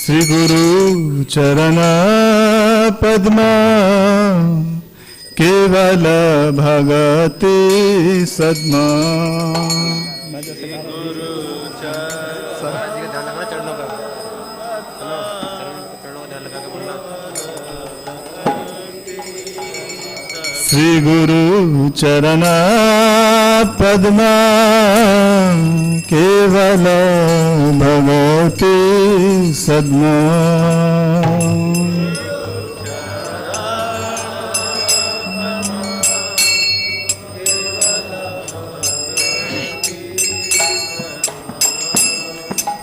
श्री गुरु चरण पद्मा केवल भगति सद्मा। श्री गुरु चरण पद्मा केवल भगति सद्मा।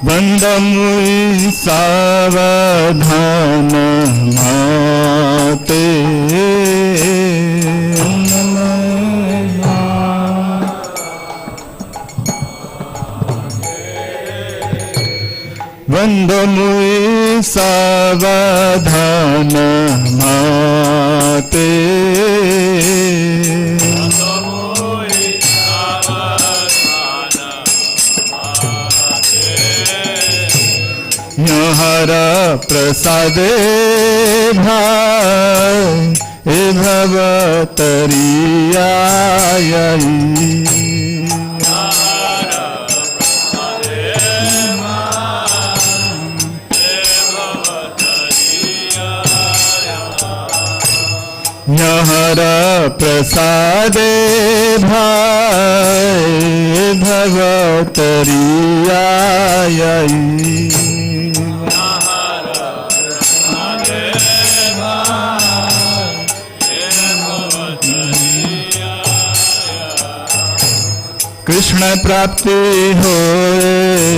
वंदमुई सावधान माते वंदमुई सावधान माते हरा प्रसादे भाई ए भवतरिया हरा प्रसादे भाई भगवतरिया कृष्ण प्राप्ति हो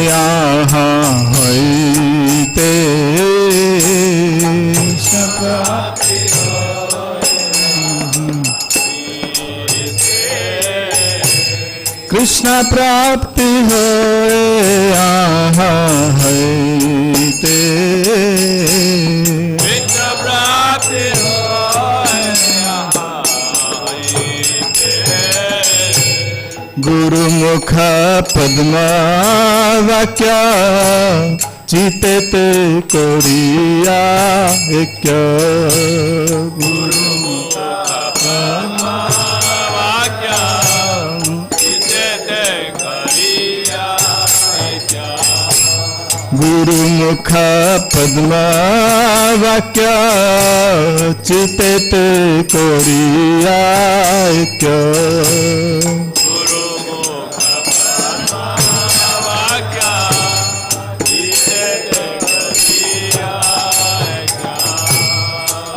यहाँ होते कृष्ण प्राप्ति हो यहाँ होते गुरुमुख पद्मा वाक्य चिते ते कोरिया एक गुरुमुख पद्मा वाक्य चिते ते कोरिया एक गुरुमुख पद्मा वाक्य चिते ते कोरिया एक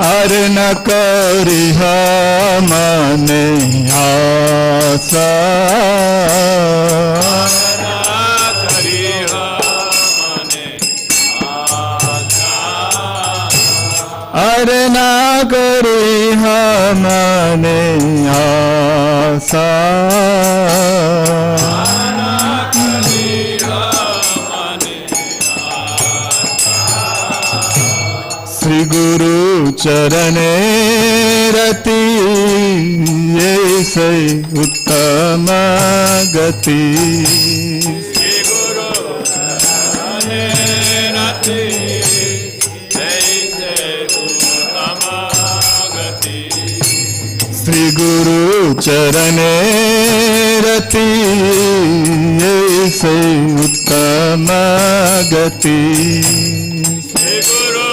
अर न करिह मने आशा अर न करिह मने आशा श्री गुरु चरणे रति ऐसे उत्तम गति श्री गुरु चरणे रति ऐसे उत्तम गति श्री गुरु चरणे रति ऐसे उत्तम गति श्री गुरु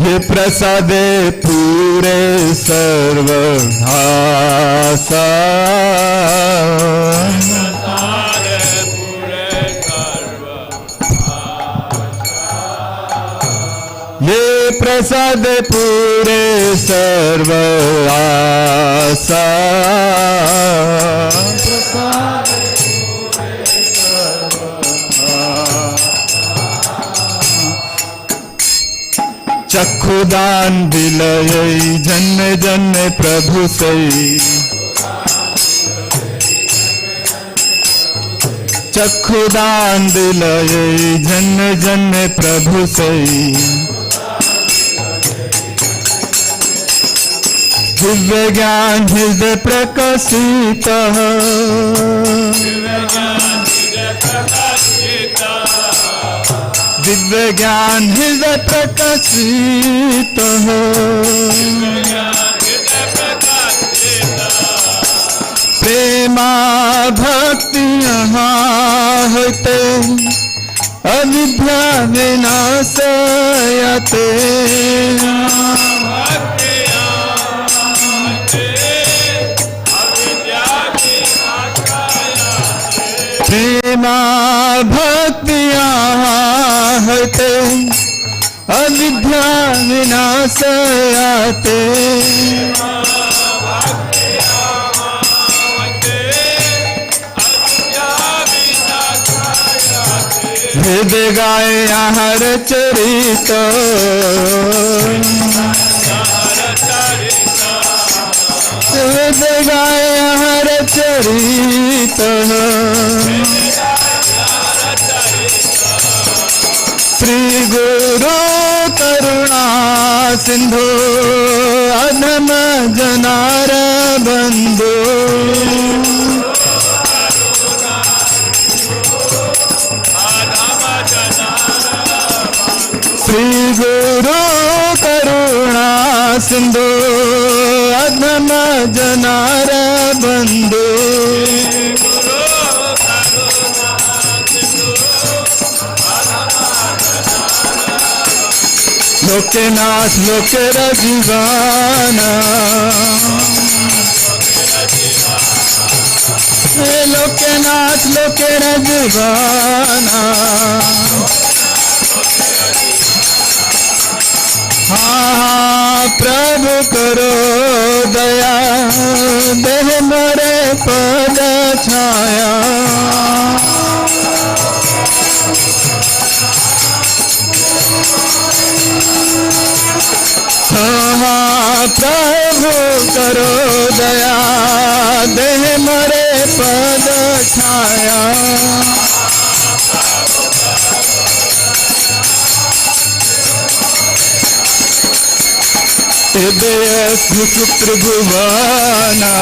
ये प्रसादे पूरे सर्व आशा ये प्रसाद पूरे सर्व आशा चक्षुदान दिलय जन्म जन्म प्रभु सई चक्षुदान दिलय जन्म जन्म प्रभु सई दिव्य ज्ञान हृदय प्रकाशित, दिव्य ज्ञान हृदय प्रकाशित, प्रेमा भक्ति यहाँ होते, अविद्या विनाशयते, प्रेमा भक्ति यहाँ होते, अविद्या विनाशयते, वेद गाए हर चरित, वेद गाए हर चरित, श्री गुरु करुणा सिंधु अधम जनार बंधु, श्री गुरु करुणा सिंधु अधम जनार बंधु, लोकनाथ लोके रजीवाना, लोकनाथ लोके रजीवाना, हाँ प्रभु करो दया, देह मोरे पद छाया, हाँ प्रभु करो दया, देह मोरे पद छाया, त्रिभुवना,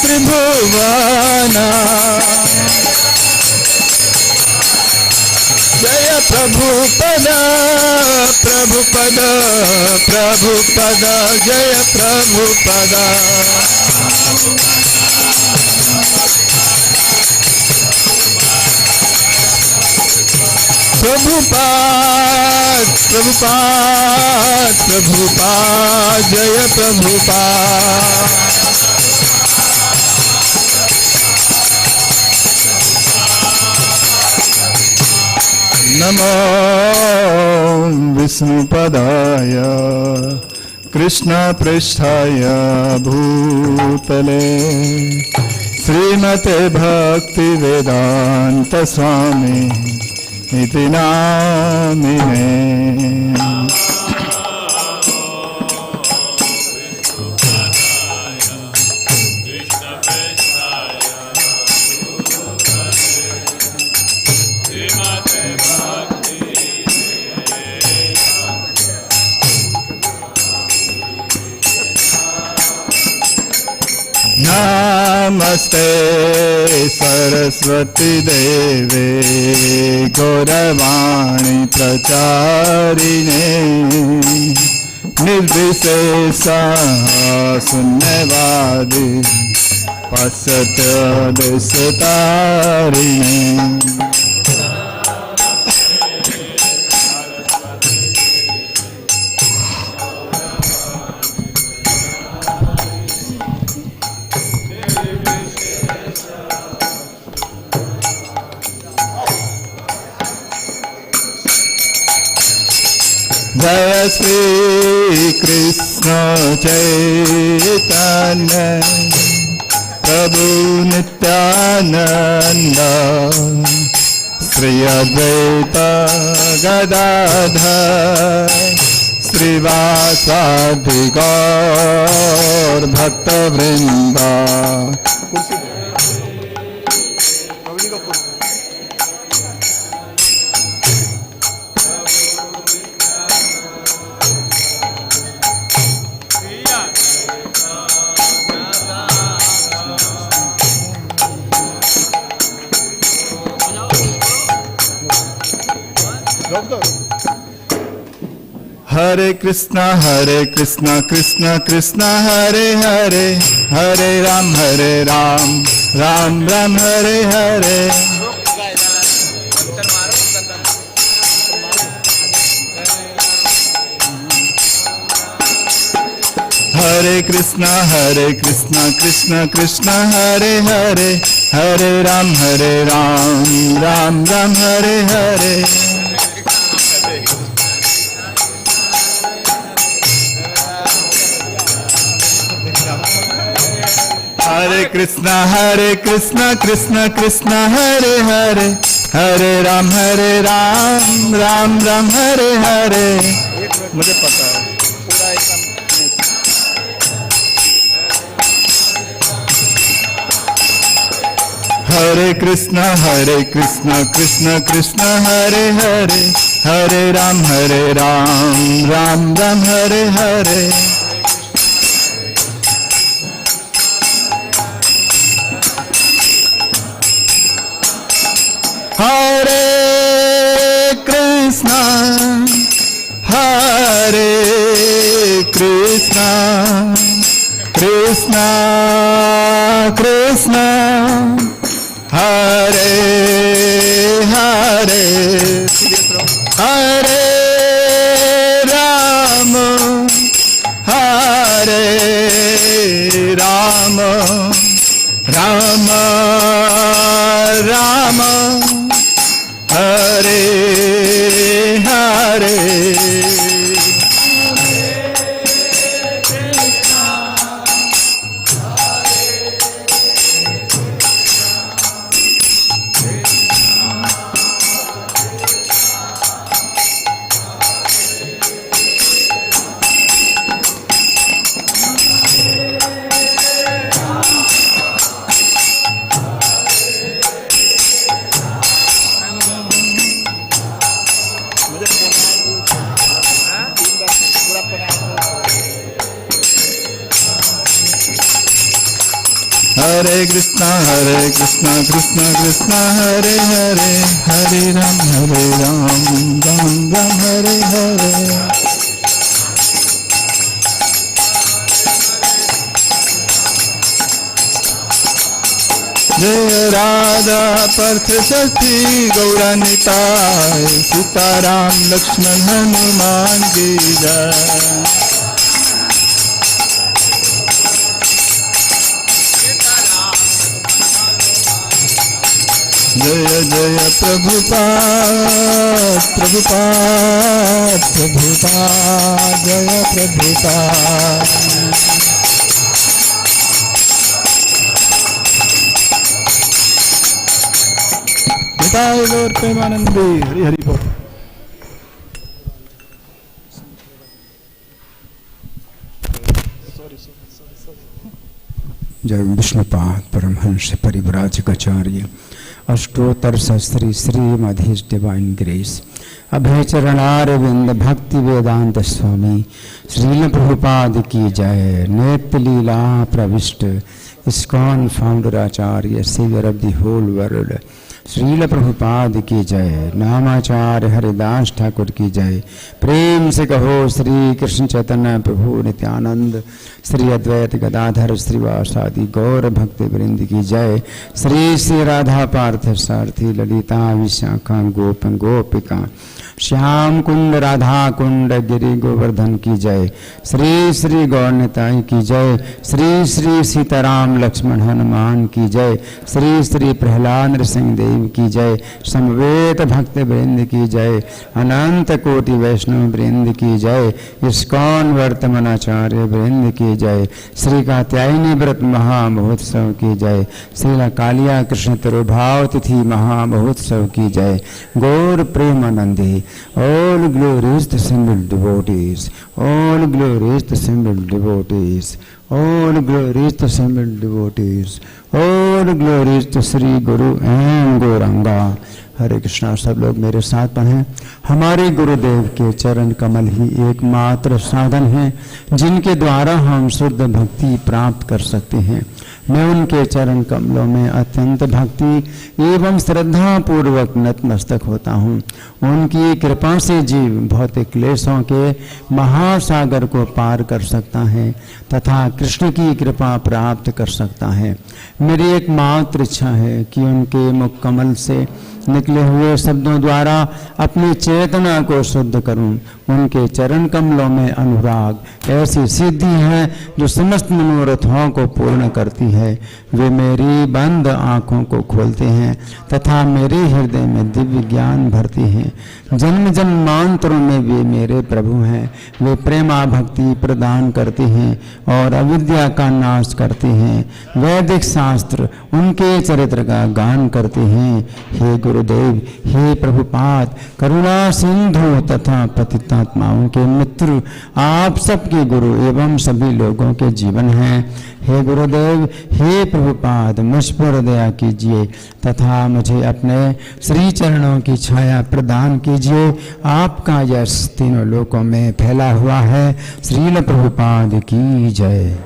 त्रिभुवना, जय प्रभुपद प्रभुपद प्रभुपद, जय प्रभुपद, प्रभुपाद प्रभुपाद प्रभुपाद, जय प्रभुपाद, नमो विष्णुपदाय कृष्ण पृष्ठाय भूतले, श्रीमते भक्ति वेदांत स्वामी इति नामिने। नमस्ते सरस्वती देवे गौरवाणी प्रचारिणे, निर्विशेष शून्यवादी पाश्चात्य देशतारिणे। जय श्री कृष्ण चैतन्य प्रभु नित्यानंद, श्री अद्वैत गदाधर श्रीवासादि गौर भक्तवृंदा। Hare Krishna Krishna Krishna Hare Hare, Hare Ram Ram Ram Hare Hare. Hare Krishna Krishna Krishna Hare Hare, Hare Ram Ram Ram Hare Hare. Hare Krishna Krishna Krishna Hare Hare, Hare Ram Ram Ram Hare Hare. मुझे पता है पूरा एकदम. Hare Krishna Krishna Krishna Hare Hare, Hare Ram Ram Ram Hare Hare. Hare Krishna Krishna Krishna Hare Hare, Hare Rama Rama Rama Hare Hare. Hare Krishna Krishna Krishna Hare Hare, Hare Ram Ram Ram Hare Hare. Jai Radha Parthasarthi Gauranitai, Sitaram Lakshman Hanuman Ki Jai. Jaya Jaya Prabhupada Prabhupada Prabhupada Jaya Prabhupada. Jai Lord Premanandi. Hari Hari Bol. जय Vishnupad Paramhans परिव्राजकाचार्य अष्टोत्तर Shastri श्रीमधीश divine grace अभय चरणारविंद भक्ति वेदांत स्वामी श्रील प्रभुपाद की जय. नित्य लीला प्रविष्ट ISKCON founder आचार्य saviour of the whole world Srila Prabhupada की जय. नामाचार्य हरिदास ठाकुर की जय. प्रेम से कहो श्री कृष्ण चैतन्य प्रभु नित्यानंद श्री अद्वैत गदाधर श्रीवासादि गौर भक्त वृंद की जय. श्री श्री राधा पार्थसारथी ललिता विशाखा गोप गोपिका श्याम कुंड राधा कुंड गिरि गोवर्धन की जय. श्री श्री गौरनिताई की जय. श्री श्री सीताराम लक्ष्मण हनुमान की जय. श्री श्री प्रहलाद नृसिंह देव की जय. समवेत भक्त वृंद की जय. अनंत कोटि वैष्णव वृंद की जय. इस्कॉन वर्तमानाचार्य वृंद की जय. श्री कात्यायनी व्रत महामहोत्सव की जय. श्रीला कालिया कृष्ण तिरुभाव तिथि महामहोत्सव की जय. गौर Premanandi. All glories to assembled devotees. All glories to assembled devotees. All glories to assembled devotees. All glories to Sri Guru and Gauranga. हरे कृष्णा. सब लोग मेरे साथ पढ़ें. हमारे गुरुदेव के चरण कमल ही एकमात्र साधन हैं जिनके द्वारा हम शुद्ध भक्ति प्राप्त कर सकते हैं. मैं उनके चरण कमलों में अत्यंत भक्ति एवं श्रद्धा पूर्वक नतमस्तक होता हूँ। उनकी कृपा से जीव भौतिक क्लेशों के महासागर को पार कर सकता है तथा कृष्ण की कृपा प्राप्त कर सकता है। मेरी एकमात्र इच्छा है कि उनके मुख कमल से निकले हुए शब्दों द्वारा अपनी चेतना को शुद्ध करूं। उनके चरण कमलों में अनुराग ऐसी सिद्धि है जो समस्त मनोरथों को पूर्ण करती है। वे मेरी बंद आँखों को खोलते हैं तथा मेरे हृदय में दिव्य ज्ञान भरती हैं। जन्म जन्मांतरों में वे मेरे प्रभु हैं। वे प्रेमा भक्ति प्रदान करते हैं और अविद्या का नाश करते हैं। वैदिक शास्त्र उनके चरित्र का गान करते हैं। हे गुरुदेव, हे प्रभुपाद, करुणा सिंधु तथा पतितात्माओं के मित्र, आप सबके गुरु एवं सभी लोगों के जीवन हैं। हे गुरुदेव, हे प्रभुपाद, मुझ पर दया कीजिए तथा मुझे अपने श्री चरणों की छाया प्रदान कीजिए। आपका यश तीनों लोकों में फैला हुआ है। श्रील प्रभुपाद की जय।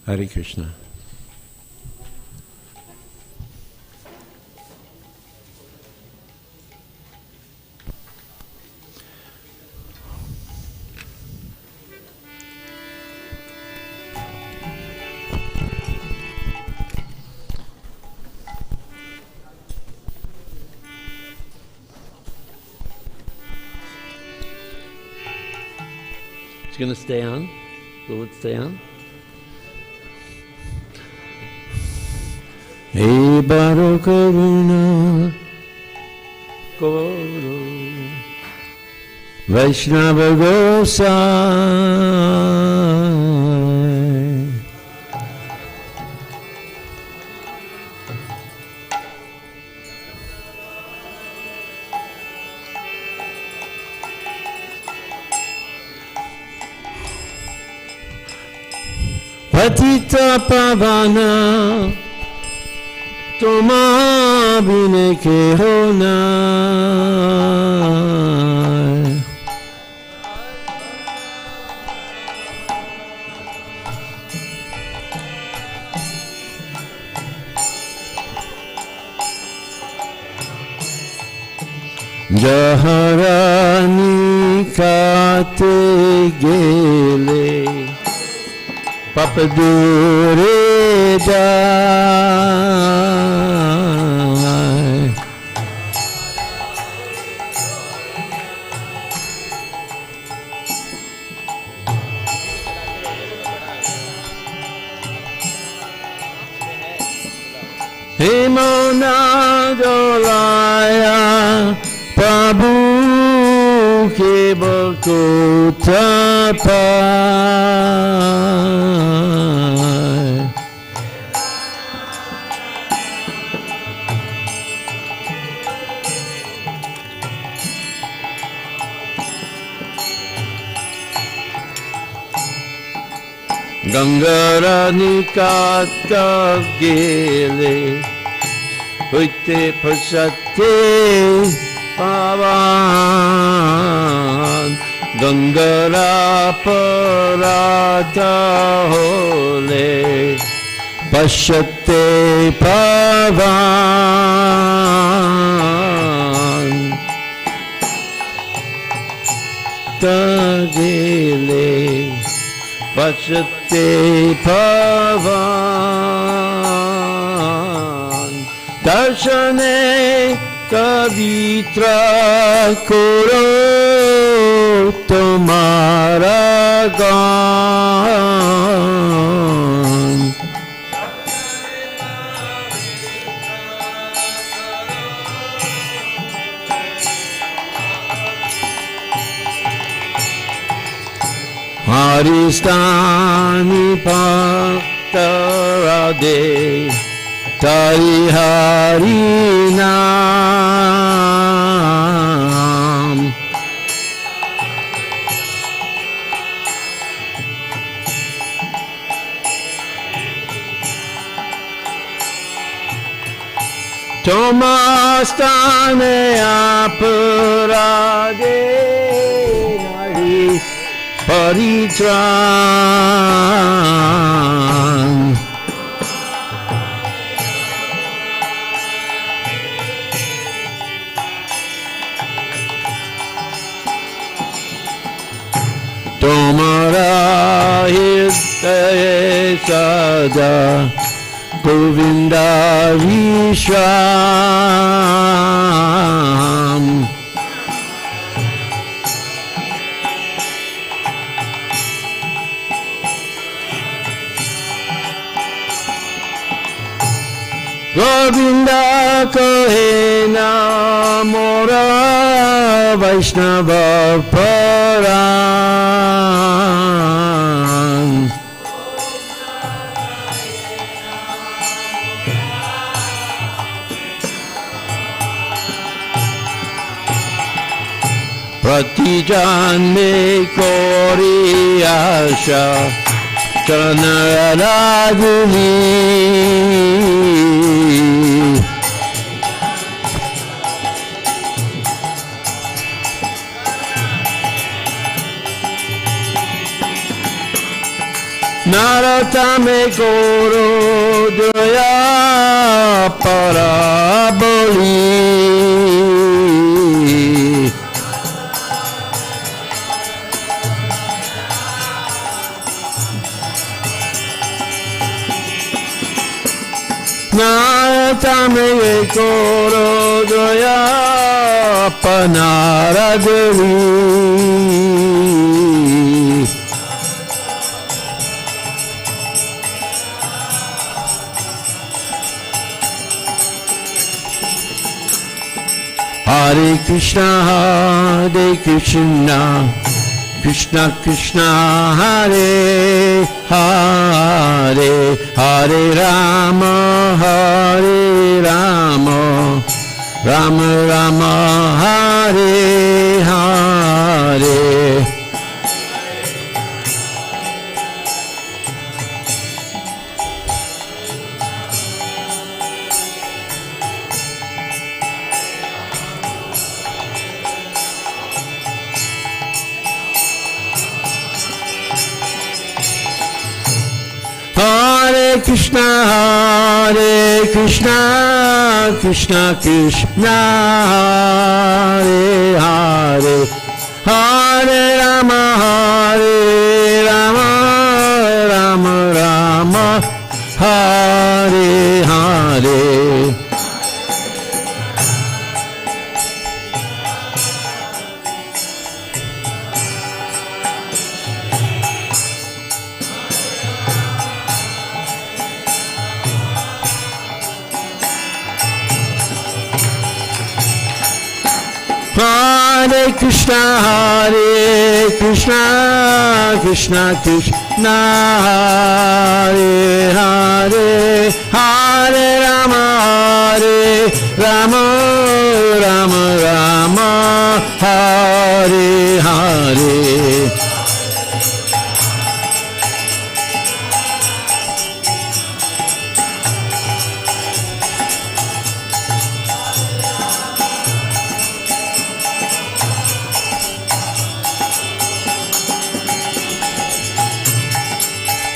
Hare Krishna. It's going to stay on. Will it stay on? Hey Baro Karuna Koro Vaishnava Gosai Patita Pavana Toma bine ke hona Jaharani kate gele Papadure jai Himana dolaya Prabhu ke bakuta pai Gangarani kata gele Huite pasate pavan Gangara parata hole Pashate pavan Tagile Pachate pavan Darshane Kavitra Koro Tomara Gan Haristani Parthasarthi Tari Harina Tomastane aparade nari paritran. Tomara hitaye sada Govinda Vishram. Govinda Kohena Mora Vaishnava Paran. Pratijanme kori asha Chanaraguni. Naratame koro daya paraboli. Naratame koro daya panaradari. Hare Krishna, Krishna Krishna, Hare Hare, Hare Rama, Rama Rama, Hare Hare. Hare Krishna, Krishna Krishna, Hare Hare, Hare Rama, Rama Rama, Hare Hare. Hare Krishna, Krishna Krishna, Hare Hare, Hare Rama, Rama Rama, Hare Hare.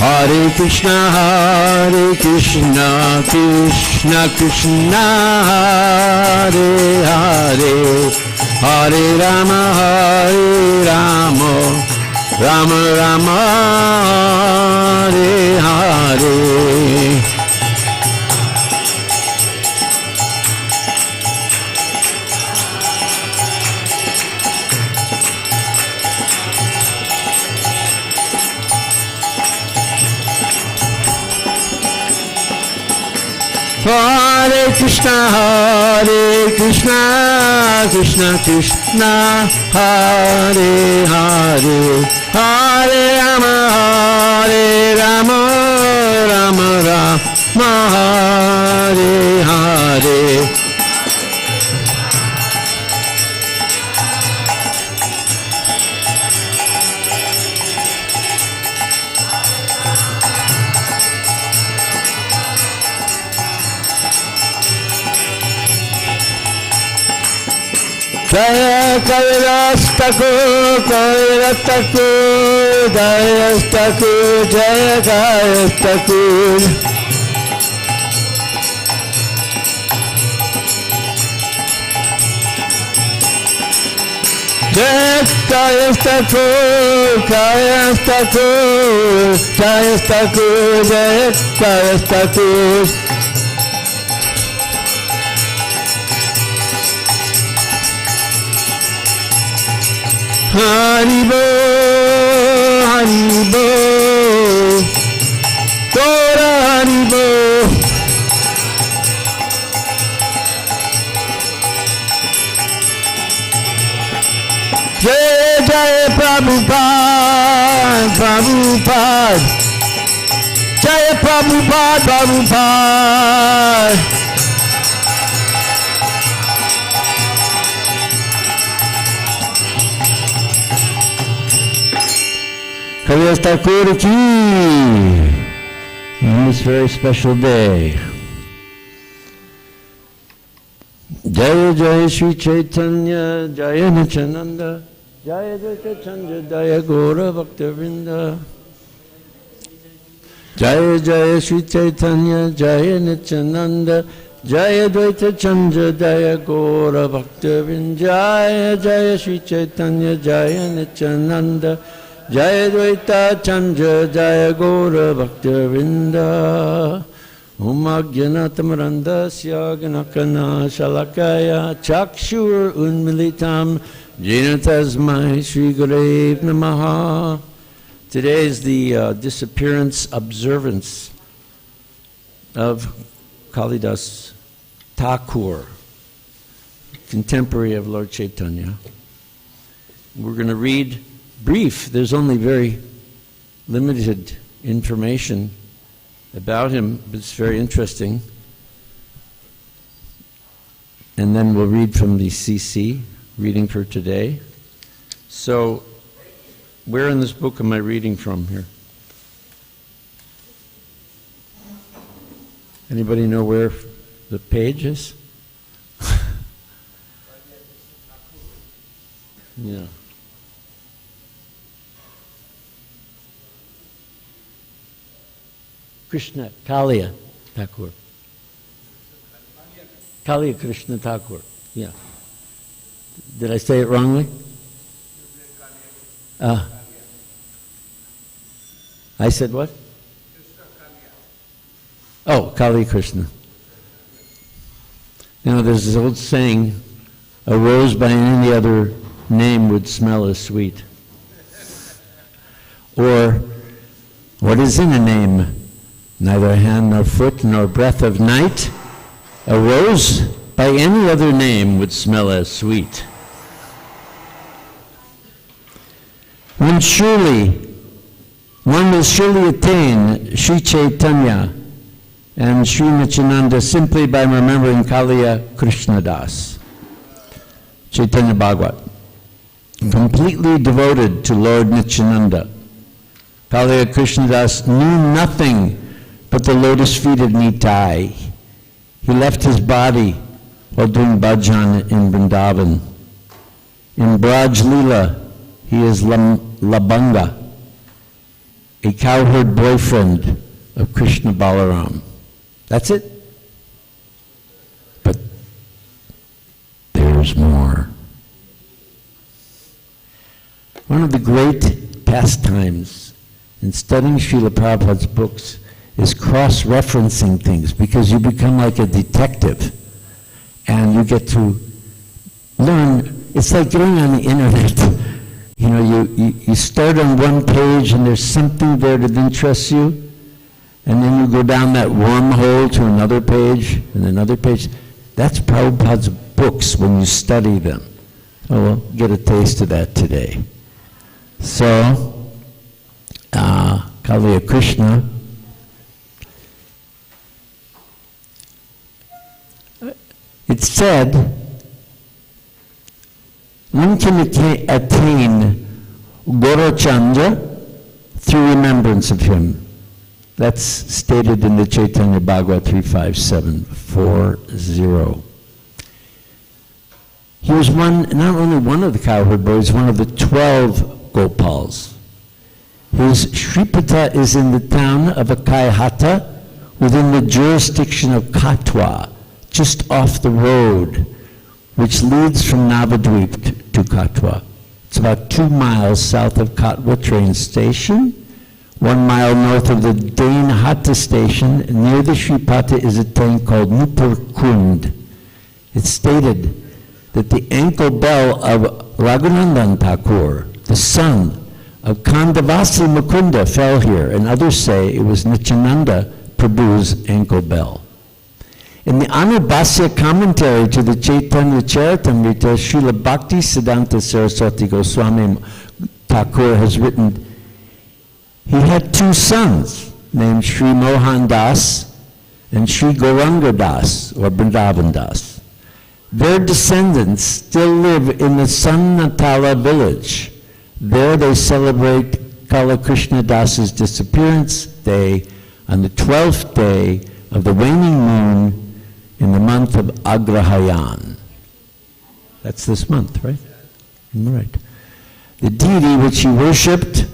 Hare Krishna, Krishna Krishna, Hare Hare, Hare Rama, Rama Rama, Hare Hare. Hare Krishna, Krishna Krishna, Hare Hare, Hare Rama, Rama Rama, Hare Hare. Jaya Kailash Thakur, Kailash Thakur, Kailash Thakur, Jaya Kailash Thakur. Jaya Kailash Thakur, Kailash Thakur, Kailash Thakur, Jaya Kailash Thakur. Haribo, Haribo, Tora Haribo. Jai Jai Prabhupada, Prabhupada. Jai Prabhupada, Prabhupada. Kailash Thakur ki on this very special day. Jaya Jaya Shri Chaitanya, Jaya Nityananda, Jaya Dvaita Chandra, Jaya Gaura Bhaktivinoda. Jaya Jaya Shri Chaitanya, Jaya Nityananda, Jaya Dvaita Chandra, Jaya Gaura Bhaktivinoda. Jaya Jaya Shri Chaitanya, Jaya Nityananda, Jaya Dvaita Chandra, Jaya Gaura Bhaktivinoda. Om Ajnanatamrandasya Ganakana Shalakaya Chakshur Unmilitam Jena Tasmai Shri Gurev Namaha. Today is the disappearance observance of Kalidas Thakur, contemporary of Lord Chaitanya. We're going to read brief. There's only very limited information about him, but it's very interesting. And then we'll read from the CC, reading for today. So, where in this book am I reading from here? Anybody know where the page is? Yeah. Krishna, Kaliya Thakur. Kaliya Krishna Thakur, yeah. Did I say it wrongly? I said what? Oh, Kali Krishna. Now there's this old saying, a rose by any other name would smell as sweet. Or, what is in a name? Neither hand nor foot nor breath of night. A rose by any other name would smell as sweet. One will surely attain Sri Chaitanya and Sri Nityananda simply by remembering Kaliya Krishna Das. Chaitanya Bhagavad. Completely devoted to Lord Nityananda. Kaliya Krishna Das knew nothing but the lotus feet of Nitai. He left his body while doing bhajan in Vrindavan. In Braj Leela, he is Labanga, a cowherd boyfriend of Krishna Balaram. That's it. But there's more. One of the great pastimes in studying Srila Prabhupada's books is cross-referencing things, because you become like a detective and you get to learn. It's like going on the internet. You know, you start on one page and there's something there that interests you, and then you go down that wormhole to another page and another page. That's Prabhupada's books when you study them. Oh, we'll get a taste of that today. So, Kaliya Krishna, it's said one can attain Gaurachandra through remembrance of him. That's stated in the Chaitanya Bhagavad 35740. He was not only one of the cowherd boys, one of the 12 Gopals. His Shripata is in the town of Akaihata, within the jurisdiction of Katwa, just off the road, which leads from Navadvip to Katwa. It's about 2 miles south of Katwa train station, 1 mile north of the Dainhata station. Near the Shripata is a tank called Nupur Kund. It's stated that the ankle bell of Raghunandan Thakur, the son of Kandavasi Mukunda, fell here, and others say it was Nityananda Prabhu's ankle bell. In the Anubhasya commentary to the Chaitanya Charitamrita, Srila Bhakti Siddhanta Saraswati Goswami Thakur has written, he had 2 sons named Sri Mohan Das and Sri Gauranga Das, or Vrindavan Das. Their descendants still live in the Sannatala village. There they celebrate Kala Krishna Das's disappearance day on the 12th day of the waning moon in the month of Agrahayan. That's this month, right? Right. The deity which he worshipped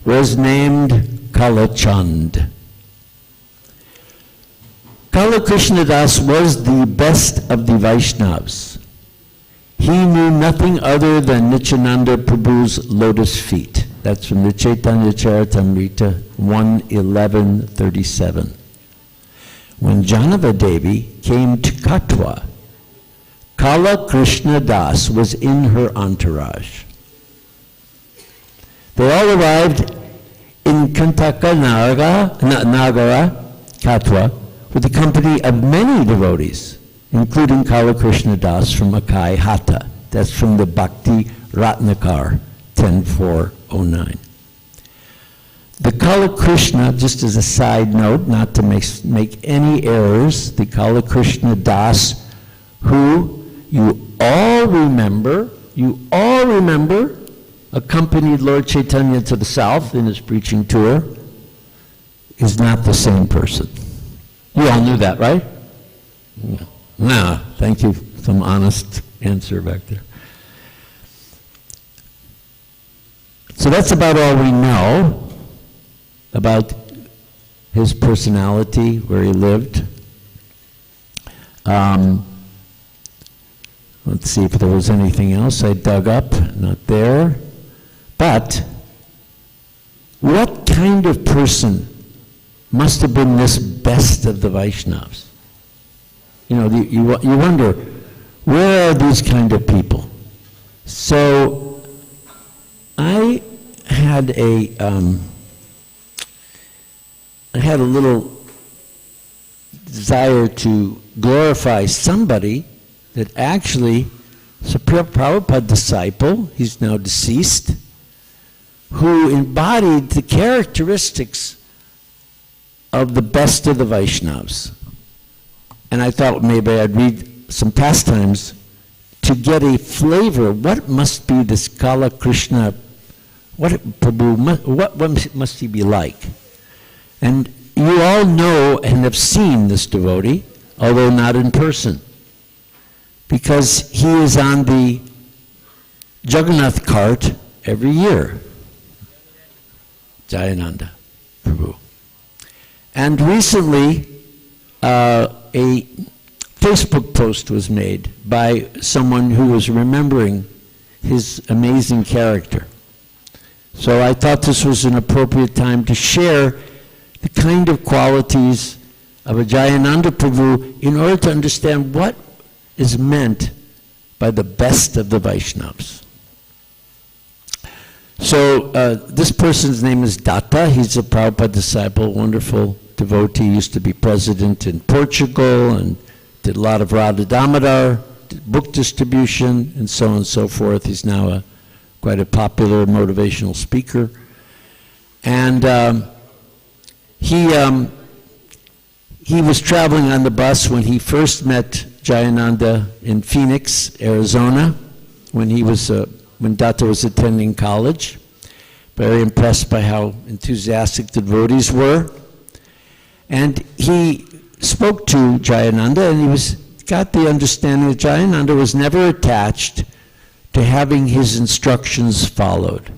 was named Kalachand. Kala Krishna Das was the best of the Vaishnavas. He knew nothing other than Nityananda Prabhu's lotus feet. That's from the Chaitanya Charitamrita 1:11:37. When Janava Devi came to Katwa, Kala Krishna Das was in her entourage. They all arrived in Kantaka Nagara, Katwa, with the company of many devotees, including Kala Krishna Das from Akai Hata. That's from the Bhakti Ratnakar 10.409. The Kala Krishna, just as a side note, not to make any errors, the Kala Krishna Das, who you all remember, accompanied Lord Chaitanya to the south in his preaching tour, is not the same person. You all knew that, right? No, thank you. Some honest answer back there. So that's about all we know about his personality, where he lived. Let's see if there was anything else I dug up. Not there. But what kind of person must have been this best of the Vaishnavas? You know, you wonder, where are these kind of people? So I had a little desire to glorify somebody that actually is a Prabhupada disciple, he's now deceased, who embodied the characteristics of the best of the Vaishnavas. And I thought maybe I'd read some pastimes to get a flavor. What must be this Kala Krishna, what must he be like? And you all know and have seen this devotee, although not in person, because he is on the Jagannath cart every year. Jayananda Prabhu. And recently, a Facebook post was made by someone who was remembering his amazing character. So I thought this was an appropriate time to share the kind of qualities of a Jayananda Prabhu in order to understand what is meant by the best of the Vaishnavas. So this person's name is Datta. He's a Prabhupada disciple, wonderful devotee, used to be president in Portugal and did a lot of Radha Damodar, book distribution, and so on and so forth. He's now quite a popular motivational speaker. And he was traveling on the bus when he first met Jayananda in Phoenix, Arizona, when Datta was attending college. Very impressed by how enthusiastic the devotees were. And he spoke to Jayananda, and he got the understanding that Jayananda was never attached to having his instructions followed.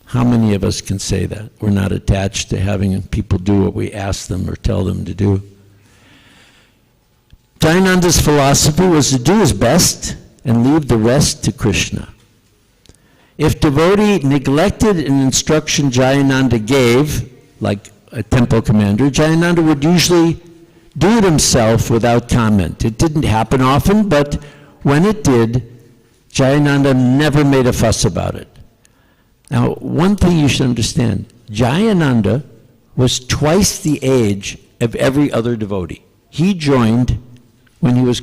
How many of us can say that? We're not attached to having people do what we ask them or tell them to do. Jayananda's philosophy was to do his best and leave the rest to Krishna. If devotee neglected an instruction Jayananda gave, like a temple commander, Jayananda would usually do it himself without comment. It didn't happen often, but when it did, Jayananda never made a fuss about it. Now, one thing you should understand, Jayananda was twice the age of every other devotee. He joined when he was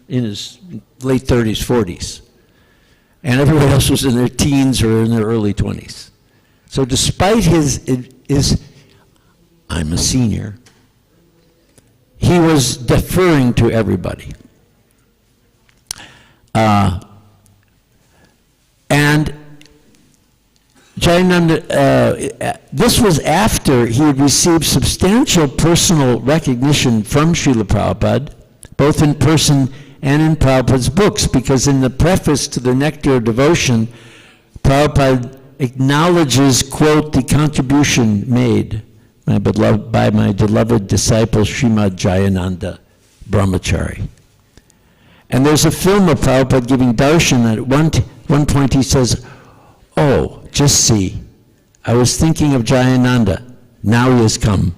in his late 30s, 40s. And everybody else was in their teens or in their early 20s. So despite his I'm a senior, he was deferring to everybody. And Jayananda, this was after he had received substantial personal recognition from Srila Prabhupada, both in person and in Prabhupada's books, because in the preface to the Nectar of Devotion, Prabhupada acknowledges, quote, the contribution made by my beloved disciple Srimad Jayananda Brahmachari. And there's a film of Prabhupada giving darshan, and at one point he says, oh, just see, I was thinking of Jayananda, now he has come.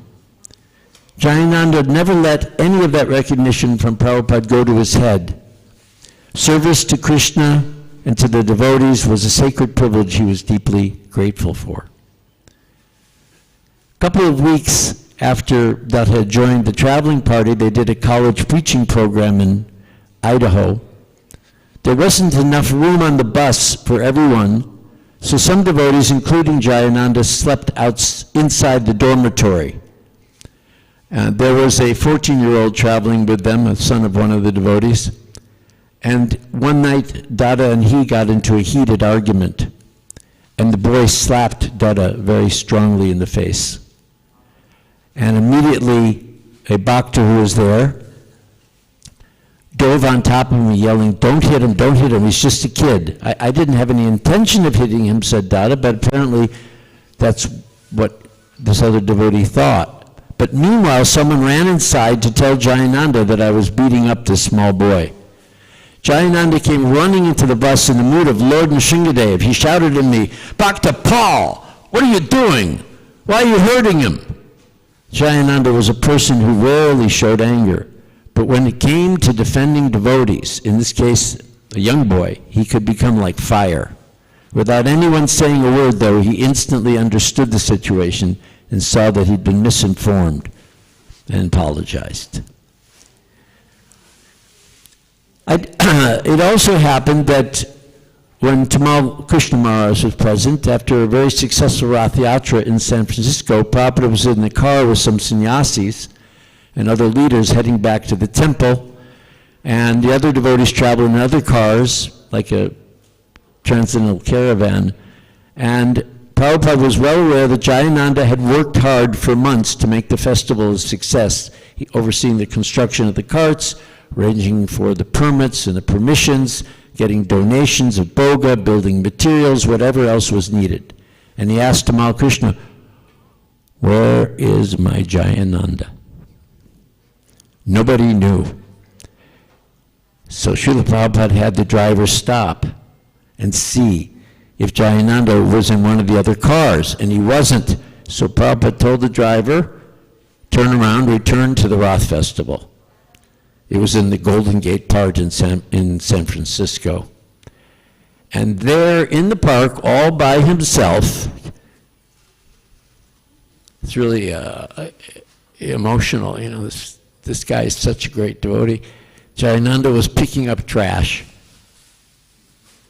Jayananda never let any of that recognition from Prabhupada go to his head. Service to Krishna and to the devotees was a sacred privilege he was deeply grateful for. A couple of weeks after Datta had joined the traveling party, they did a college preaching program in Idaho. There wasn't enough room on the bus for everyone, so some devotees, including Jayananda, slept inside the dormitory. There was a 14-year-old traveling with them, a son of one of the devotees. And one night, Datta and he got into a heated argument. And the boy slapped Datta very strongly in the face. And immediately, a bhakta who was there dove on top of me, yelling, don't hit him, he's just a kid. I didn't have any intention of hitting him, said Datta, but apparently that's what this other devotee thought. But meanwhile, someone ran inside to tell Jayananda that I was beating up this small boy. Jayananda came running into the bus in the mood of Lord Nrsingadev. He shouted at me, Bhakta Paul, what are you doing? Why are you hurting him? Jayananda was a person who rarely showed anger, but when it came to defending devotees, in this case, a young boy, he could become like fire. Without anyone saying a word, though, he instantly understood the situation and saw that he'd been misinformed and apologized. It also happened that when Tamal Krishna Maharaj was present, after a very successful Rath Yatra in San Francisco, Prabhupada was in the car with some sannyasis and other leaders heading back to the temple, and the other devotees traveled in other cars, like a transcendental caravan, and Prabhupada was well aware that Jayananda had worked hard for months to make the festival a success, overseeing the construction of the carts, arranging for the permits and the permissions, getting donations of boga, building materials, whatever else was needed. And he asked Tamal Krishna, where is my Jayananda? Nobody knew. So Srila Prabhupada had the driver stop and see if Jayananda was in one of the other cars, and he wasn't. So Prabhupada told the driver, turn around, return to the Rath Festival. It was in the Golden Gate Park in San Francisco. And there in the park, all by himself, it's really emotional, you know, this guy is such a great devotee. Jayananda was picking up trash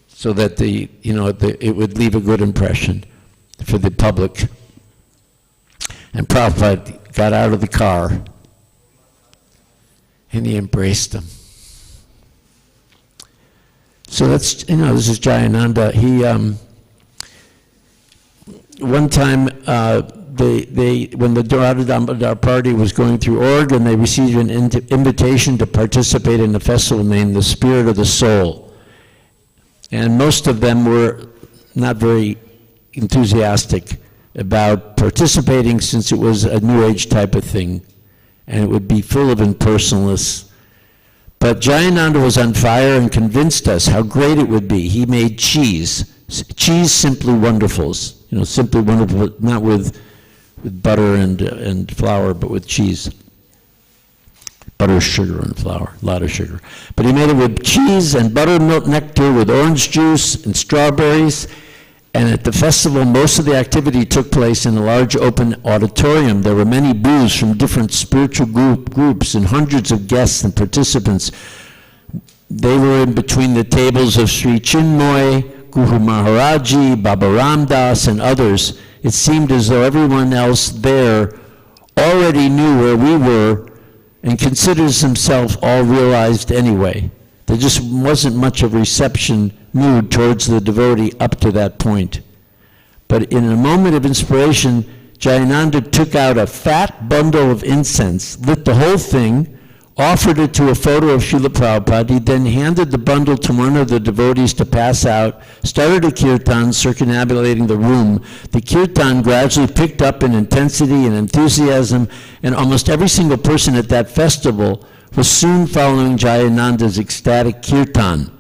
so that it would leave a good impression for the public. And Prabhupada got out of the car and he embraced him. So that's, this is Jayananda. He, one time, when the Radha Damodar party was going through Oregon, they received an invitation to participate in a festival named the Spirit of the Soul. And most of them were not very enthusiastic about participating, since it was a New Age type of thing, and it would be full of impersonalists. But Jayananda was on fire and convinced us how great it would be. He made cheese Simply Wonderfuls, Simply Wonderful, not with butter and flour, but with cheese. Butter, sugar, and flour, a lot of sugar. But he made it with cheese and buttermilk nectar with orange juice and strawberries. And at the festival, most of the activity took place in a large open auditorium. There were many booths from different spiritual groups and hundreds of guests and participants. They were in between the tables of Sri Chinmoy, Guru Maharaji, Baba Ramdas, and others. It seemed as though everyone else there already knew where we were and considers himself all realized anyway. There just wasn't much of a reception mood towards the devotee up to that point. But in a moment of inspiration, Jayananda took out a fat bundle of incense, lit the whole thing, offered it to a photo of Srila Prabhupada. He then handed the bundle to one of the devotees to pass out, started a kirtan circumambulating the room. The kirtan gradually picked up in intensity and enthusiasm, and almost every single person at that festival was soon following Jayananda's ecstatic kirtan,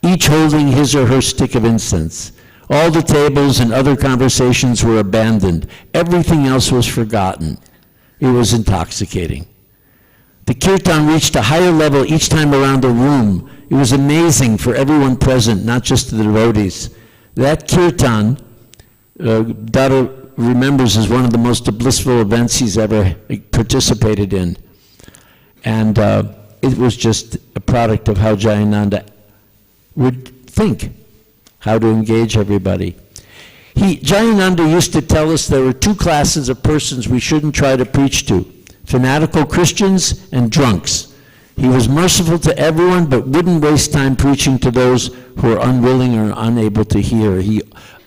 each holding his or her stick of incense. All the tables and other conversations were abandoned. Everything else was forgotten. It was intoxicating. The kirtan reached a higher level each time around the room. It was amazing for everyone present, not just the devotees. That kirtan, Dada remembers, as one of the most blissful events he's ever participated in. And it was just a product of how Jayananda would think, how to engage everybody. Jayananda used to tell us there were two classes of persons we shouldn't try to preach to: fanatical Christians and drunks. He was merciful to everyone, but wouldn't waste time preaching to those who were unwilling or unable to hear. He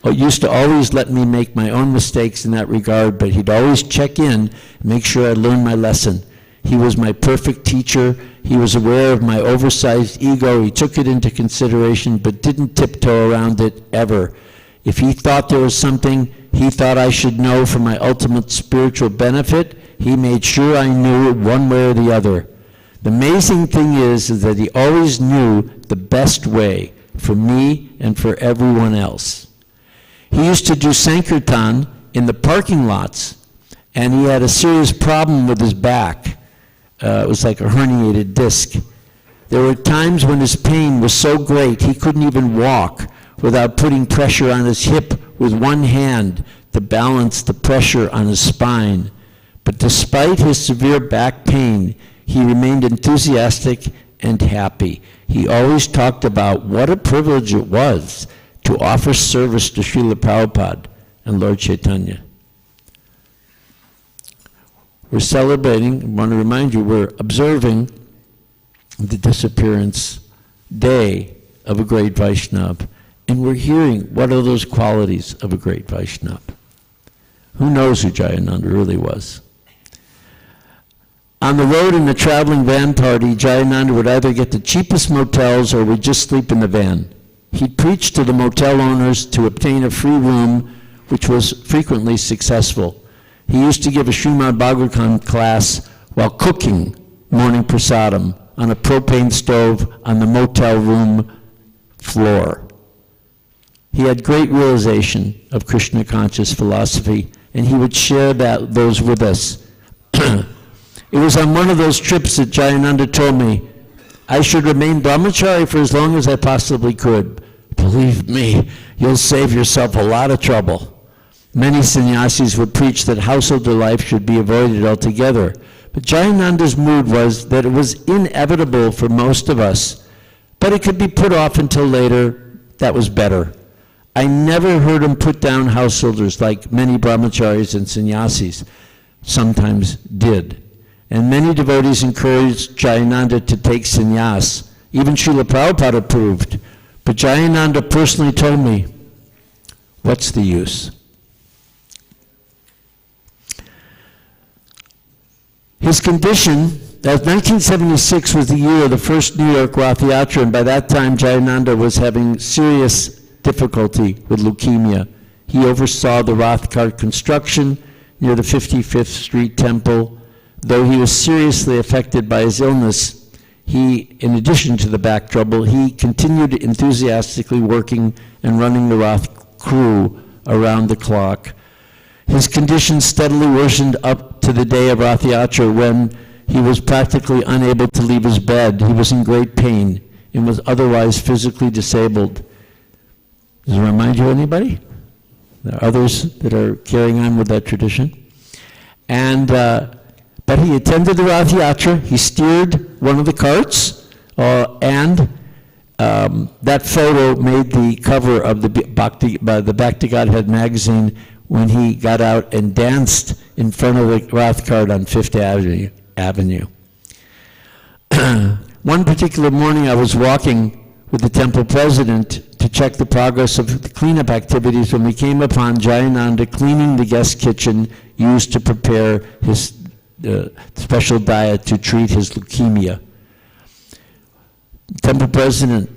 used to always let me make my own mistakes in that regard, but he'd always check in, make sure I learned my lesson. He was my perfect teacher. He was aware of my oversized ego. He took it into consideration, but didn't tiptoe around it ever. If he thought there was something he thought I should know for my ultimate spiritual benefit, he made sure I knew it one way or the other. The amazing thing is that he always knew the best way for me and for everyone else. He used to do Sankirtan in the parking lots, and he had a serious problem with his back. It was like a herniated disc. There were times when his pain was so great he couldn't even walk without putting pressure on his hip with one hand to balance the pressure on his spine. But despite his severe back pain, he remained enthusiastic and happy. He always talked about what a privilege it was to offer service to Srila Prabhupada and Lord Chaitanya. We're celebrating, I want to remind you, we're observing the disappearance day of a great Vaishnava. And we're hearing what are those qualities of a great Vaishnava. Who knows who Jayananda really was? On the road in the traveling van party, Jayananda would either get the cheapest motels or would just sleep in the van. He'd preach to the motel owners to obtain a free room, which was frequently successful. He used to give a Srimad Bhagavatam class while cooking morning prasadam on a propane stove on the motel room floor. He had great realization of Krishna conscious philosophy, and he would share those with us. It was on one of those trips that Jayananda told me I should remain brahmachari for as long as I possibly could. Believe me, you'll save yourself a lot of trouble. Many sannyasis would preach that householder life should be avoided altogether. But Jayananda's mood was that it was inevitable for most of us, but it could be put off until later. That was better. I never heard him put down householders like many brahmacharis and sannyasis sometimes did. And many devotees encouraged Jayananda to take sannyas. Even Srila Prabhupada approved. But Jayananda personally told me, what's the use? His condition, 1976 was the year of the first New York Rath Yatra, and by that time Jayananda was having serious difficulty with leukemia. He oversaw the Rath cart construction near the 55th Street Temple. Though he was seriously affected by his illness, he, in addition to the back trouble, he continued enthusiastically working and running the Rath crew around the clock. His condition steadily worsened up to the day of Rath Yatra, when he was practically unable to leave his bed. He was in great pain and was otherwise physically disabled. Does it remind you of anybody? There are others that are carrying on with that tradition. And, but he attended the Rath Yatra. He steered one of the carts, and that photo made the cover of the Bhakti Godhead magazine when he got out and danced in front of the Rath cart on Fifth Avenue. One particular morning I was walking with the temple president to check the progress of the cleanup activities when we came upon Jayananda cleaning the guest kitchen used to prepare his special diet to treat his leukemia. The temple president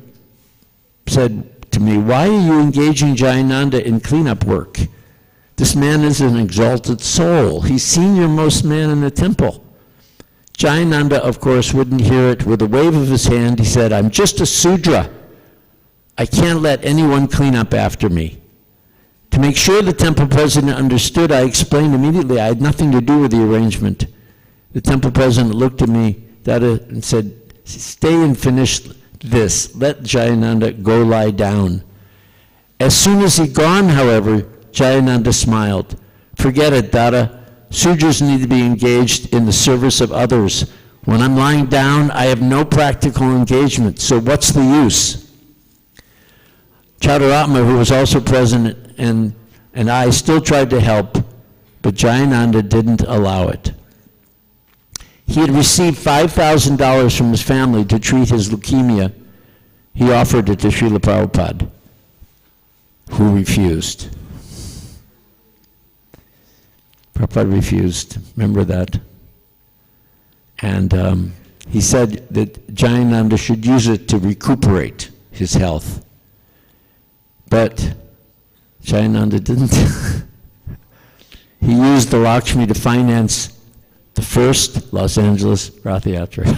said to me, "Why are you engaging Jayananda in cleanup work? This man is an exalted soul. He's senior-most man in the temple." Jayananda, of course, wouldn't hear it. With a wave of his hand, he said, "I'm just a Sudra. I can't let anyone clean up after me." To make sure the temple president understood, I explained immediately I had nothing to do with the arrangement. The temple president looked at me and said, "Stay and finish this. Let Jayananda go lie down." As soon as he'd gone, however, Jayananda smiled. "Forget it, Dada. Sudras need to be engaged in the service of others. When I'm lying down, I have no practical engagement, so what's the use?" Chadaratma, who was also present, and I still tried to help, but Jayananda didn't allow it. He had received $5,000 from his family to treat his leukemia. He offered it to Srila Prabhupada, who refused. Prabhupada refused, remember that. And he said that Jayananda should use it to recuperate his health. But Jayananda didn't. He used the Lakshmi to finance the first Los Angeles Rath Yatra.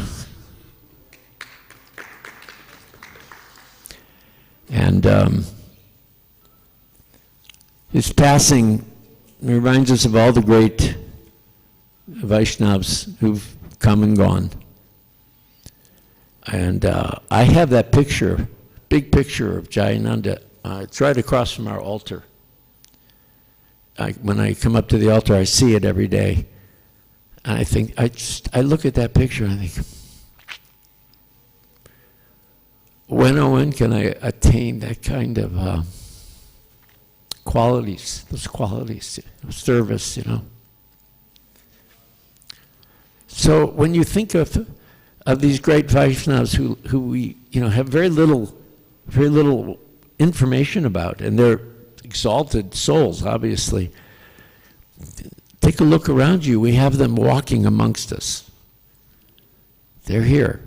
And his passing reminds us of all the great Vaishnavas who've come and gone. And I have that picture, big picture of Jayananda. It's right across from our altar. When I come up to the altar, I see it every day. And I think, I look at that picture and I think, when can I attain that kind of qualities, those qualities of service, you know? So when you think of these great Vaishnavas who we, have very little information about, and they're exalted souls, obviously. Take a look around you. We have them walking amongst us. They're here.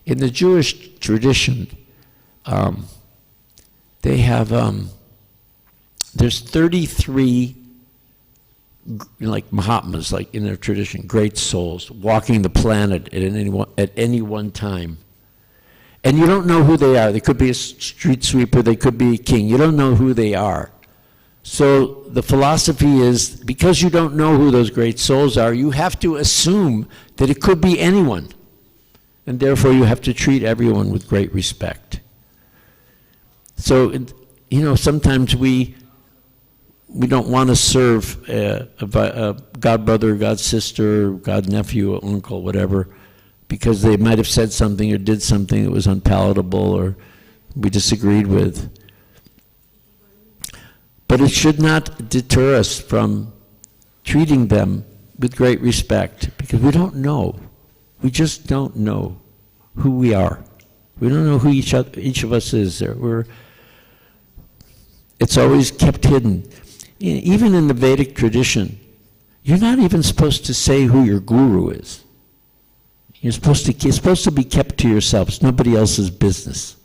In the Jewish tradition, they have, there's 33 like Mahatmas, like in their tradition, great souls walking the planet at any one time. And you don't know who they are. They could be a street sweeper, they could be a king. You don't know who they are. So the philosophy is, because you don't know who those great souls are, you have to assume that it could be anyone. And therefore you have to treat everyone with great respect. So, sometimes we don't want to serve a god brother, god sister, god nephew, or uncle, whatever, because they might have said something or did something that was unpalatable or we disagreed with. But it should not deter us from treating them with great respect, because we don't know. We just don't know who we are. We don't know who each of us is. It's always kept hidden. Even in the Vedic tradition, you're not even supposed to say who your guru is. It's supposed to be kept to yourself. It's nobody else's business.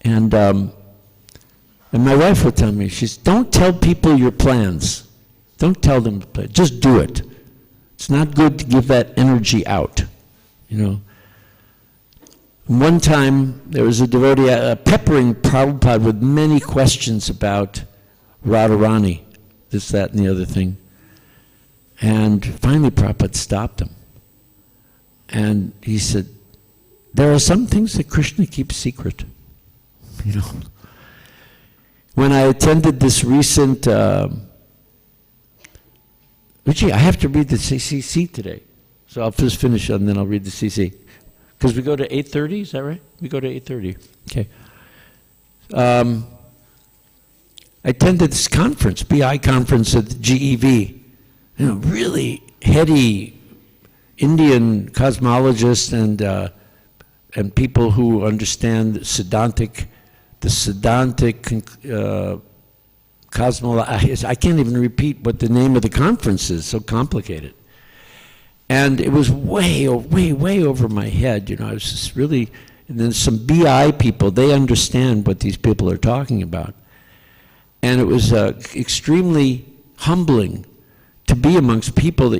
And my wife would tell me, don't tell people your plans. Don't tell them, just do it. It's not good to give that energy out, One time, there was a devotee peppering Prabhupada with many questions about Radharani, this, that, and the other thing. And finally, Prabhupada stopped him. And he said, there are some things that Krishna keeps secret, When I attended this recent, I have to read the CCC today. So I'll just finish and then I'll read the CC. Because we go to 8:30, is that right? We go to 8:30. Okay. I attended this conference, BI conference at the GEV. Really heady Indian cosmologists and people who understand the Siddhantic cosmology. I can't even repeat what the name of the conference is, so complicated. And it was way over my head, I was just really, and then some BI people, they understand what these people are talking about. And it was extremely humbling to be amongst people that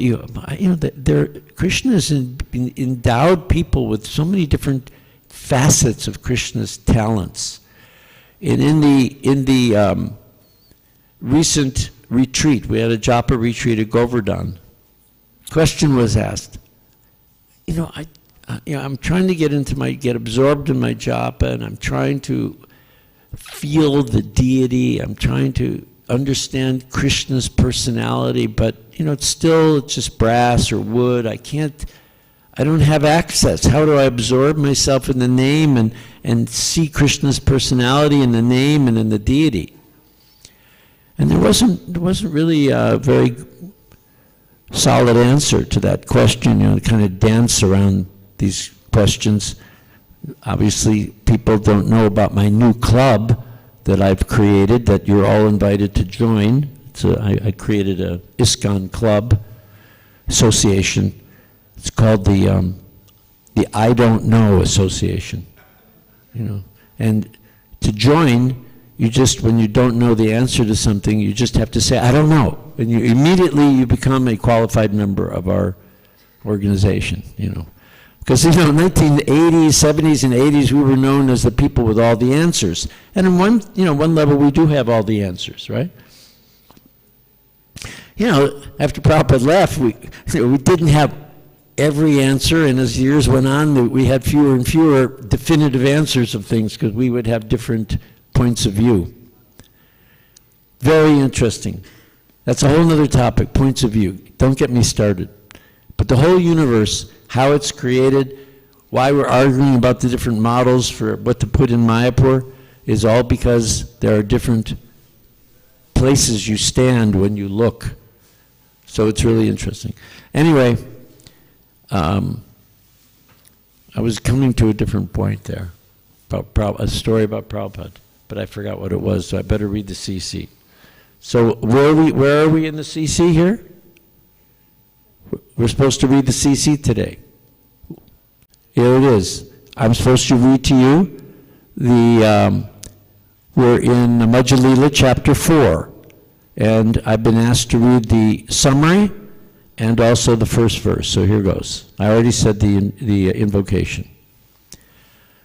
Krishna has endowed people with so many different facets of Krishna's talents. And in the recent retreat, we had a japa retreat at Govardhan. Question was asked. I'm trying to get absorbed in my japa, and I'm trying to feel the deity. I'm trying to understand Krishna's personality, but it's just brass or wood. I don't have access. How do I absorb myself in the name and see Krishna's personality in the name and in the deity? And there wasn't really a very solid answer to that question, kind of dance around these questions. Obviously, people don't know about my new club that I've created that you're all invited to join. I created a Iskcon club association. It's called the I Don't Know Association. And to join, when you don't know the answer to something, you just have to say, I don't know. And you become a qualified member of our organization, Because, in the 1980s, 70s, and 80s, we were known as the people with all the answers. And in one level, we do have all the answers, right? After Prabhupada left, we didn't have every answer, and as years went on, we had fewer and fewer definitive answers of things because we would have different points of view. Very interesting. That's a whole other topic, points of view. Don't get me started. But the whole universe, how it's created, why we're arguing about the different models for what to put in Mayapur, is all because there are different places you stand when you look. So it's really interesting. Anyway, I was coming to a different point there, about a story about Prabhupada, but I forgot what it was, so I better read the CC. So where are we in the CC here? We're supposed to read the CC today. Here it is. I'm supposed to read to you we're in Madhya Lila chapter 4, and I've been asked to read the summary and also the first verse. So here goes. I already said the invocation.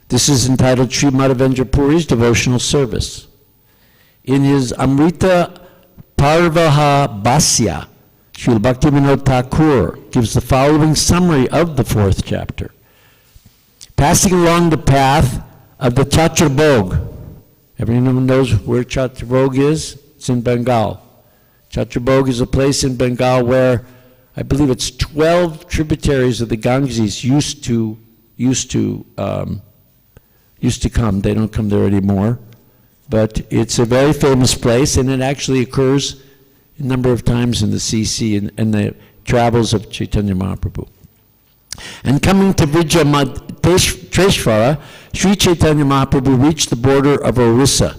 This is entitled Sri Madhavendra Puri's devotional service. In his Amrita Parvaha Bhasya, Srila Bhaktivinoda Thakur gives the following summary of the 4th chapter. Passing along the path of the Chaturbhog. Everyone knows where Chaturbhog is? It's in Bengal. Chaturbhog is a place in Bengal where I believe it's 12 tributaries of the Ganges used to come. They don't come there anymore. But it's a very famous place, and it actually occurs a number of times in the CC and the travels of Chaitanya Mahaprabhu. And coming to Vijayamadeshvara, Sri Chaitanya Mahaprabhu reached the border of Orissa.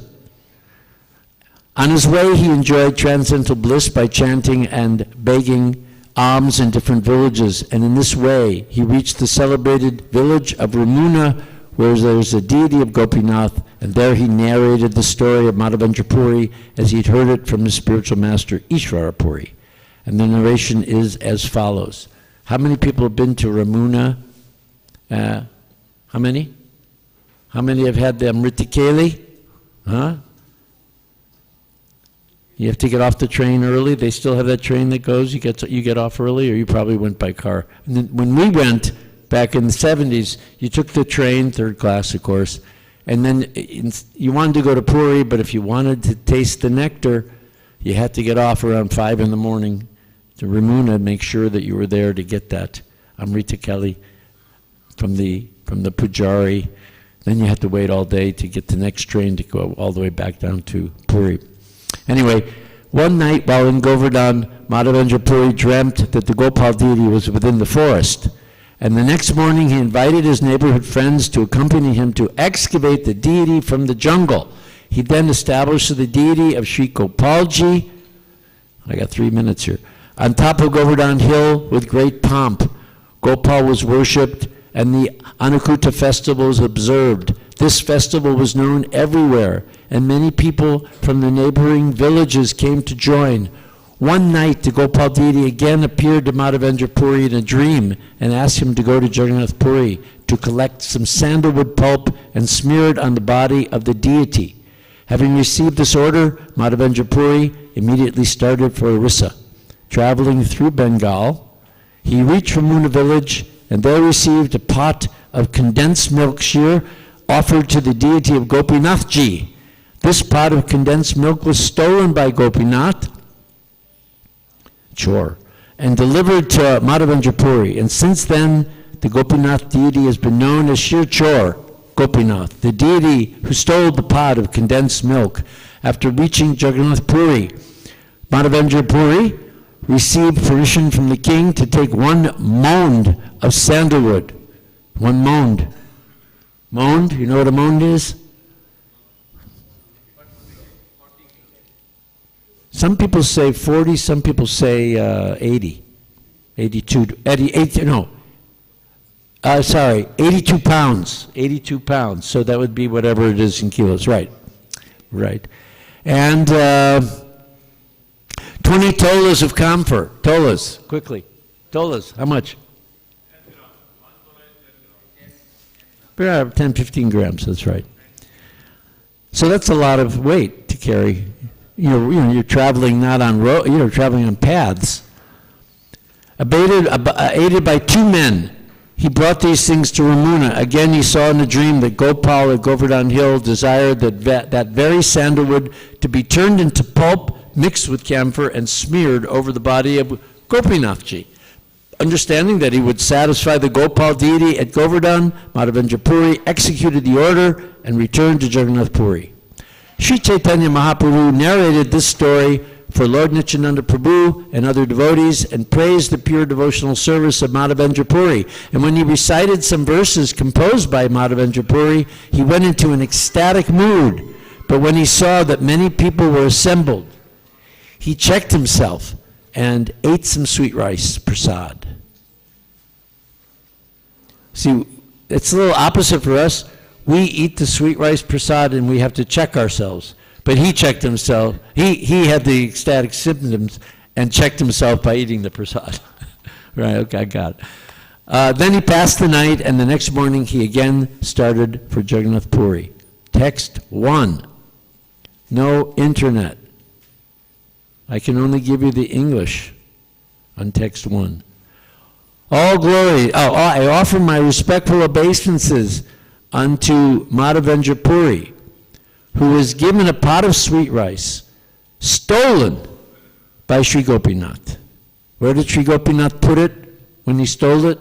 On his way, he enjoyed transcendental bliss by chanting and begging alms in different villages, and in this way, he reached the celebrated village of Ramuna, where there was a deity of Gopinath, and there he narrated the story of Madhavendra Puri as he'd heard it from his spiritual master, Ishvara Puri. And the narration is as follows. How many people have been to Ramuna? How many? How many have had the Amritikeli? Huh? You have to get off the train early. They still have that train that goes. You get off early, or you probably went by car. And then when we went back in the 70s, you took the train, third class, of course, and then you wanted to go to Puri, but if you wanted to taste the nectar, you had to get off around 5 in the morning to Ramuna, make sure that you were there to get that Amrita Keli from the Pujari. Then you had to wait all day to get the next train to go all the way back down to Puri. Anyway, one night while in Govardhan, Madhavendra Puri dreamt that the Gopal deity was within the forest. And the next morning he invited his neighborhood friends to accompany him to excavate the deity from the jungle. He then established the deity of Sri Gopalji, I got 3 minutes here, on top of Govardhan Hill with great pomp. Gopal was worshipped and the Anakuta festival was observed. This festival was known everywhere, and many people from the neighboring villages came to join. One night, the Gopal deity again appeared to Madhavendra Puri in a dream and asked him to go to Jagannath Puri to collect some sandalwood pulp and smear it on the body of the deity. Having received this order, Madhavendra Puri immediately started for Orissa. Traveling through Bengal, he reached Ramuna village and there received a pot of condensed milk sheer offered to the deity of Gopinathji. This pot of condensed milk was stolen by Gopinath, and delivered to Madhavendra Puri. And since then, the Gopinath deity has been known as Shir Chor Gopinath, the deity who stole the pot of condensed milk. After reaching Jagannath Puri, Madhavendra Puri received permission from the king to take 1 mound of sandalwood. 1 mound. Mound, you know what a mound is? Some people say 40, some people say 80. 82 pounds. 82 pounds. So that would be whatever it is in kilos. Right. And 20 tolas of camphor. Tolas, quickly. Tolas, how much? 10, 15 grams, that's right. So that's a lot of weight to carry. You're traveling not on road, you're traveling on paths. Aided by 2 men, he brought these things to Ramuna. Again, he saw in a dream that Gopal at Govardhan Hill desired that very sandalwood to be turned into pulp, mixed with camphor, and smeared over the body of Gopinathji. Understanding that he would satisfy the Gopal deity at Govardhan, Madhavendra Puri executed the order and returned to Jagannath Puri. Sri Chaitanya Mahaprabhu narrated this story for Lord Nityananda Prabhu and other devotees and praised the pure devotional service of Madhavendra Puri. And when he recited some verses composed by Madhavendra Puri, he went into an ecstatic mood. But when he saw that many people were assembled, he checked himself and ate some sweet rice prasad. See, it's a little opposite for us. We eat the sweet rice prasad and we have to check ourselves. But he checked himself. He had the ecstatic symptoms and checked himself by eating the prasad. Right, okay, I got it. Then he passed the night, and the next morning he again started for Jagannath Puri. Text 1. No internet. I can only give you the English on text 1. All glory. I offer my respectful obeisances unto Madhavendra Puri, who was given a pot of sweet rice, stolen by Sri Gopinath. Where did Sri Gopinath put it when he stole it?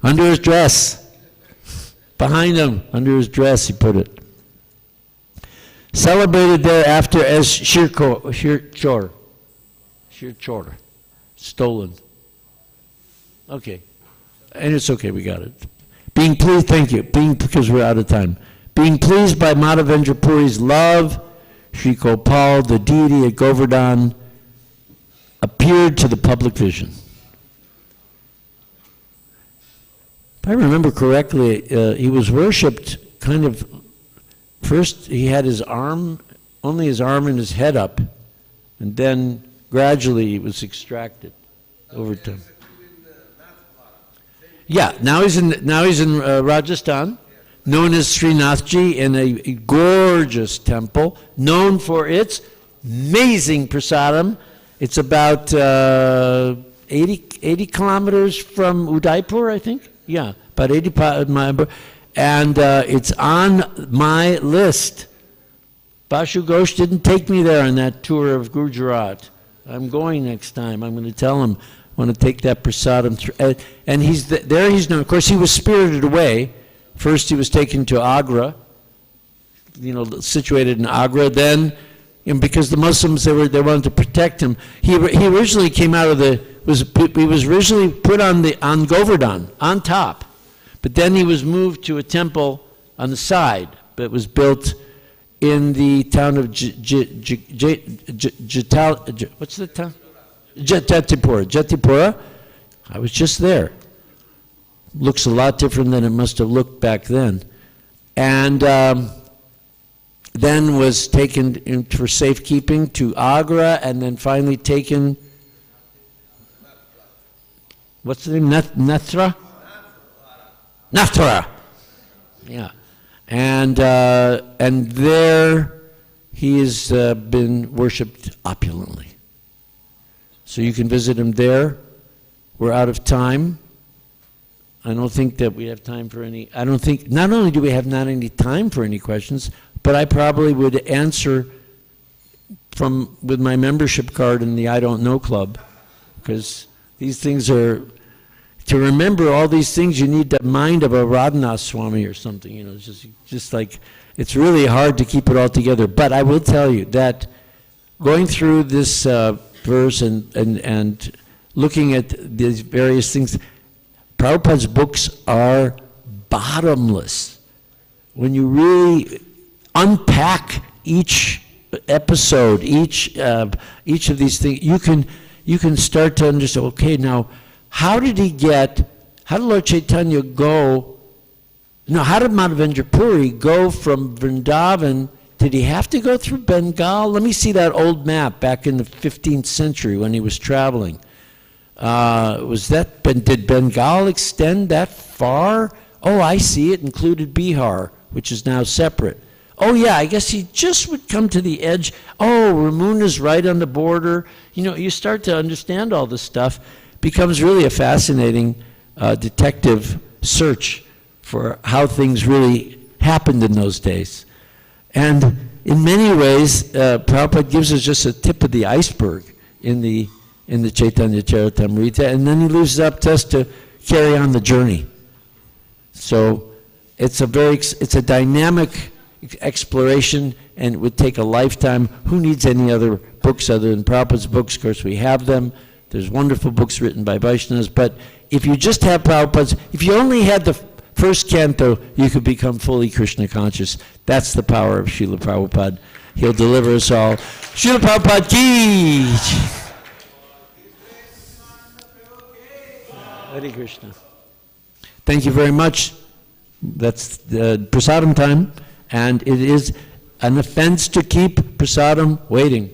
Under his dress. Behind him, under his dress, he put it. Celebrated thereafter as Shir Chor. Stolen. Okay. And it's okay, we got it. Being pleased, thank you. Because we're out of time. Being pleased by Madhavendra Puri's love, Sri Gopal, the deity at Govardhan, appeared to the public vision. If I remember correctly, he was worshipped kind of, first he had his arm, only his arm and his head up, and then gradually he was extracted over time. Yeah, now he's in Rajasthan, known as Srinathji, in a gorgeous temple, known for its amazing prasadam. It's about 80 kilometers from Udaipur, I think. Yeah, about 80 kilometers. And it's on my list. Bashu Ghosh didn't take me there on that tour of Gujarat. I'm going next time. I'm going to tell him I want to take that prasadam. And there he's known. Of course, he was spirited away. First, he was taken to Agra, situated in Agra. Then, because the Muslims, they wanted to protect him. He originally came out of he was originally put on Govardhan, on top. But then he was moved to a temple on the side that was built in the town of what's the town? Jatipura. I was just there. Looks a lot different than it must have looked back then. And then was taken for safekeeping to Agra, and then finally taken, what's the name? Nathra? Yeah. And there he has been worshipped opulently. So you can visit him there. We're out of time. I don't think that we have time for any, not only do we have not any time for any questions, but I probably would answer with my membership card in the I Don't Know Club, because these things are, to remember all these things, you need the mind of a Radhanath Swami or something, it's just like, it's really hard to keep it all together. But I will tell you that going through this verse and looking at these various things, Prabhupada's books are bottomless. When you really unpack each episode, each of these things, you can start to understand, okay, now, how did Lord Chaitanya how did Madhavendra Puri go from Vrindavan? Did he have to go through Bengal? Let me see that old map back in the 15th century when he was traveling. Did Bengal extend that far? Oh, I see, it included Bihar, which is now separate. Oh yeah, I guess he just would come to the edge. Oh, Ramuna's right on the border. You start to understand all this stuff. Becomes really a fascinating detective search for how things really happened in those days. And in many ways, Prabhupada gives us just a tip of the iceberg in the Chaitanya Charitamrita, and then he leaves it up to us to carry on the journey. So it's a dynamic exploration, and it would take a lifetime. Who needs any other books other than Prabhupada's books? Of course, we have them. There's wonderful books written by Vaishnavas, but if you just have Prabhupada's, if you only had the first canto, you could become fully Krishna conscious. That's the power of Srila Prabhupada. He'll deliver us all. Srila Prabhupada ki! Hare Krishna. Thank you very much. That's the prasadam time, and it is an offense to keep prasadam waiting.